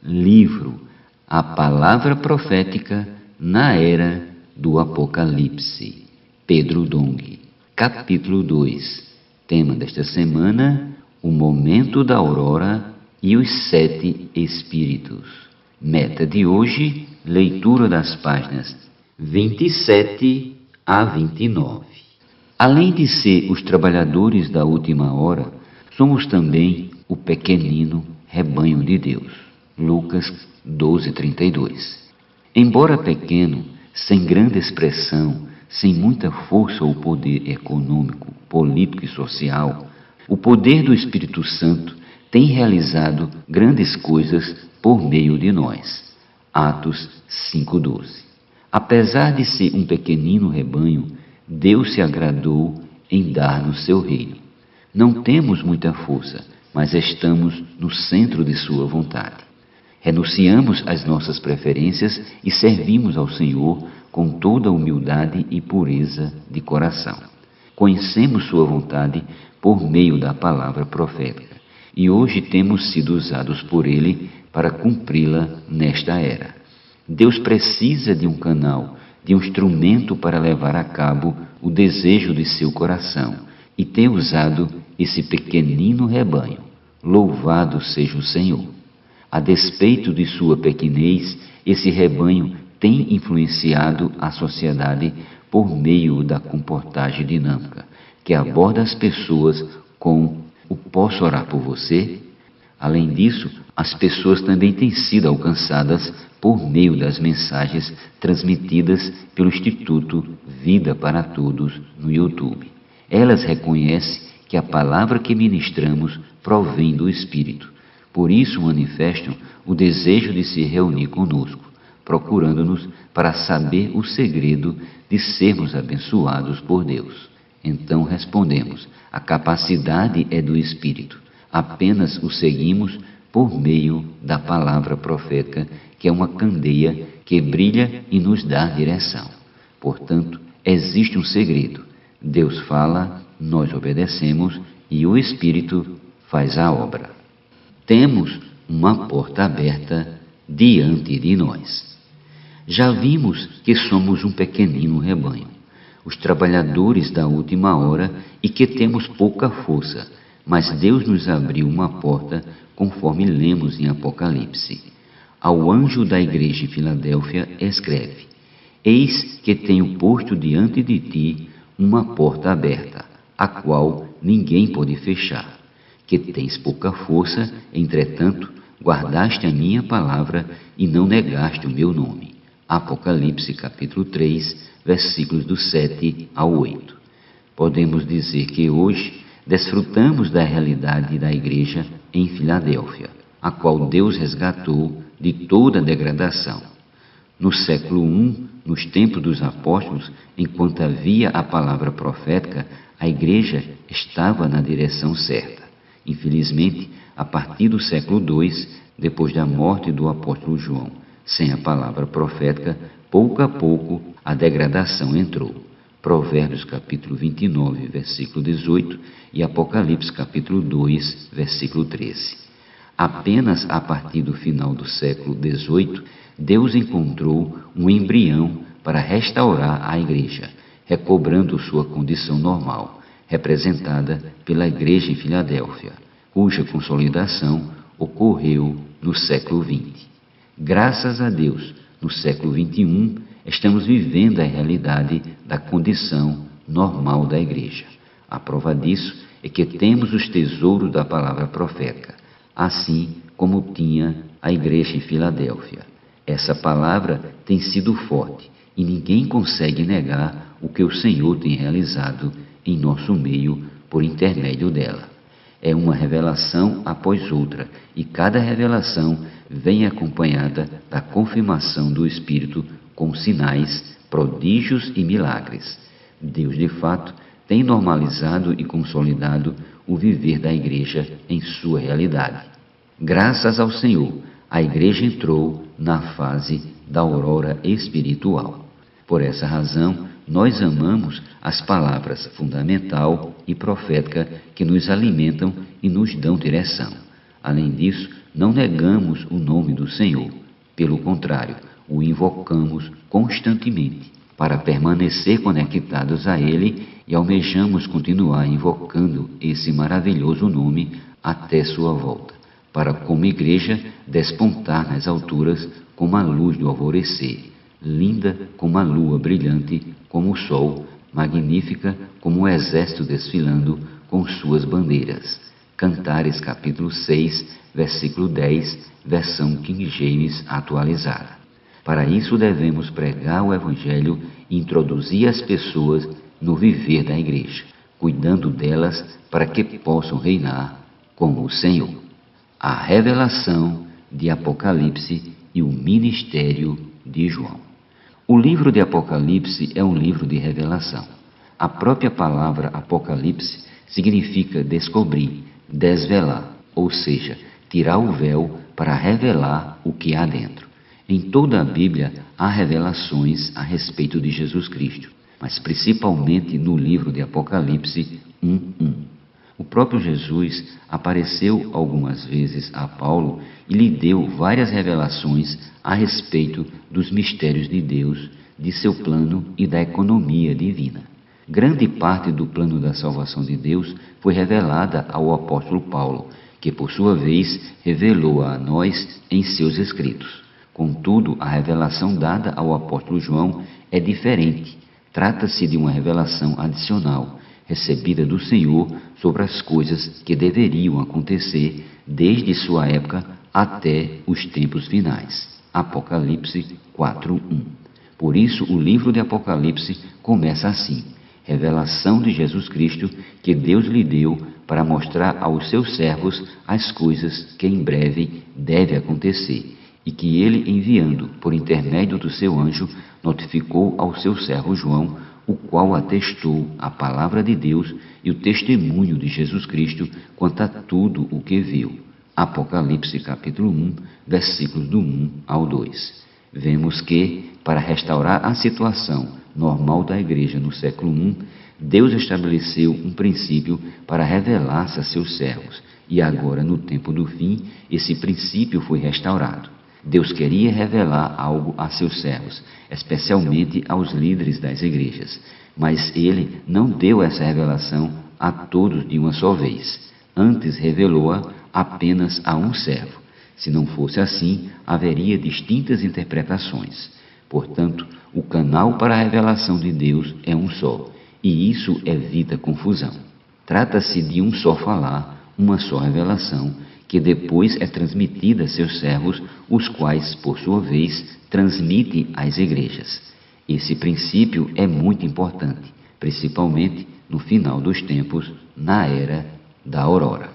livro A Palavra Profética na Era do Apocalipse, Pedro Dong, capítulo 2. Tema desta semana: o momento da aurora e os 7 espíritos. Meta de hoje: leitura das páginas 27 a 29. Além de ser os trabalhadores da última hora, somos também o pequenino rebanho de Deus. Lucas 12:32. Embora pequeno, sem grande expressão, sem muita força ou poder econômico, político e social, o poder do Espírito Santo tem realizado grandes coisas por meio de nós. Atos 5:12. Apesar de ser um pequenino rebanho, Deus se agradou em dar-nos seu reino. Não temos muita força, mas estamos no centro de sua vontade. Renunciamos às nossas preferências e servimos ao Senhor com toda humildade e pureza de coração. Conhecemos sua vontade por meio da palavra profética e hoje temos sido usados por Ele para cumpri-la nesta era. Deus precisa de um canal, de um instrumento para levar a cabo o desejo de seu coração, e tem usado esse pequenino rebanho. Louvado seja o Senhor! A despeito de sua pequenez, esse rebanho tem influenciado a sociedade por meio da comportagem dinâmica, que aborda as pessoas com o "posso orar por você?". Além disso, as pessoas também têm sido alcançadas por meio das mensagens transmitidas pelo Instituto Vida para Todos no YouTube. Elas reconhecem que a palavra que ministramos provém do Espírito. Por isso manifestam o desejo de se reunir conosco, procurando-nos para saber o segredo de sermos abençoados por Deus. Então respondemos: a capacidade é do Espírito. Apenas o seguimos por meio da palavra profética, que é uma candeia que brilha e nos dá direção. Portanto, existe um segredo. Deus fala, nós obedecemos e o Espírito faz a obra. Temos uma porta aberta diante de nós. Já vimos que somos um pequenino rebanho, os trabalhadores da última hora e que temos pouca força, mas Deus nos abriu uma porta, conforme lemos em Apocalipse. Ao anjo da igreja em Filadélfia escreve: Eis que tenho posto diante de ti uma porta aberta, a qual ninguém pode fechar. Que tens pouca força, entretanto, guardaste a minha palavra e não negaste o meu nome. Apocalipse capítulo 3, versículos do 7 ao 8. Podemos dizer que hoje desfrutamos da realidade da igreja em Filadélfia, a qual Deus resgatou de toda a degradação. No século I, nos tempos dos apóstolos, enquanto havia a palavra profética, a igreja estava na direção certa. Infelizmente, a partir do século II, depois da morte do apóstolo João, sem a palavra profética, pouco a pouco a degradação entrou. Provérbios capítulo 29, versículo 18 e Apocalipse capítulo 2, versículo 13. Apenas a partir do final do século XVIII, Deus encontrou um embrião para restaurar a igreja, recobrando sua condição normal, representada pela igreja em Filadélfia, cuja consolidação ocorreu no século XX. Graças a Deus, no século XXI, estamos vivendo a realidade da condição normal da igreja. A prova disso é que temos os tesouros da palavra profética, assim como tinha a igreja em Filadélfia. Essa palavra tem sido forte e ninguém consegue negar o que o Senhor tem realizado em nosso meio por intermédio dela. É uma revelação após outra, e cada revelação vem acompanhada da confirmação do Espírito com sinais, prodígios e milagres. Deus, de fato, tem normalizado e consolidado o viver da igreja em sua realidade. Graças ao Senhor, a igreja entrou na fase da aurora espiritual. Por essa razão, nós amamos as palavras fundamental e profética que nos alimentam e nos dão direção. Além disso, não negamos o nome do Senhor. Pelo contrário, o invocamos constantemente para permanecer conectados a Ele e almejamos continuar invocando esse maravilhoso nome até sua volta, para, como igreja, despontar nas alturas como a luz do alvorecer, linda como a lua brilhante, como o sol, magnífica como o exército desfilando com suas bandeiras. Cantares capítulo 6, versículo 10, versão King James atualizada. Para isso devemos pregar o Evangelho e introduzir as pessoas no viver da igreja, cuidando delas para que possam reinar com o Senhor. A revelação de Apocalipse e o ministério de João. O livro de Apocalipse é um livro de revelação. A própria palavra Apocalipse significa descobrir, desvelar, ou seja, tirar o véu para revelar o que há dentro. Em toda a Bíblia há revelações a respeito de Jesus Cristo, mas principalmente no livro de Apocalipse 1:1. O próprio Jesus apareceu algumas vezes a Paulo e lhe deu várias revelações a respeito dos mistérios de Deus, de seu plano e da economia divina. Grande parte do plano da salvação de Deus foi revelada ao apóstolo Paulo, que por sua vez revelou-a a nós em seus escritos. Contudo, a revelação dada ao apóstolo João é diferente. Trata-se de uma revelação adicional, recebida do Senhor sobre as coisas que deveriam acontecer desde sua época até os tempos finais. Apocalipse 4:1. Por isso, o livro de Apocalipse começa assim: revelação de Jesus Cristo que Deus lhe deu para mostrar aos seus servos as coisas que em breve deve acontecer, e que ele, enviando por intermédio do seu anjo, notificou ao seu servo João, o qual atestou a palavra de Deus e o testemunho de Jesus Cristo quanto a tudo o que viu. Apocalipse capítulo 1, versículos do 1 ao 2. Vemos que, para restaurar a situação normal da igreja no século I, Deus estabeleceu um princípio para revelar-se a seus servos, e agora, no tempo do fim, esse princípio foi restaurado. Deus queria revelar algo a seus servos, especialmente aos líderes das igrejas, mas ele não deu essa revelação a todos de uma só vez. Antes revelou-a apenas a um servo. Se não fosse assim, haveria distintas interpretações. Portanto, o canal para a revelação de Deus é um só, e isso evita confusão. Trata-se de um só falar, uma só revelação, que depois é transmitida a seus servos, os quais, por sua vez, transmitem às igrejas. Esse princípio é muito importante, principalmente no final dos tempos, na era da aurora.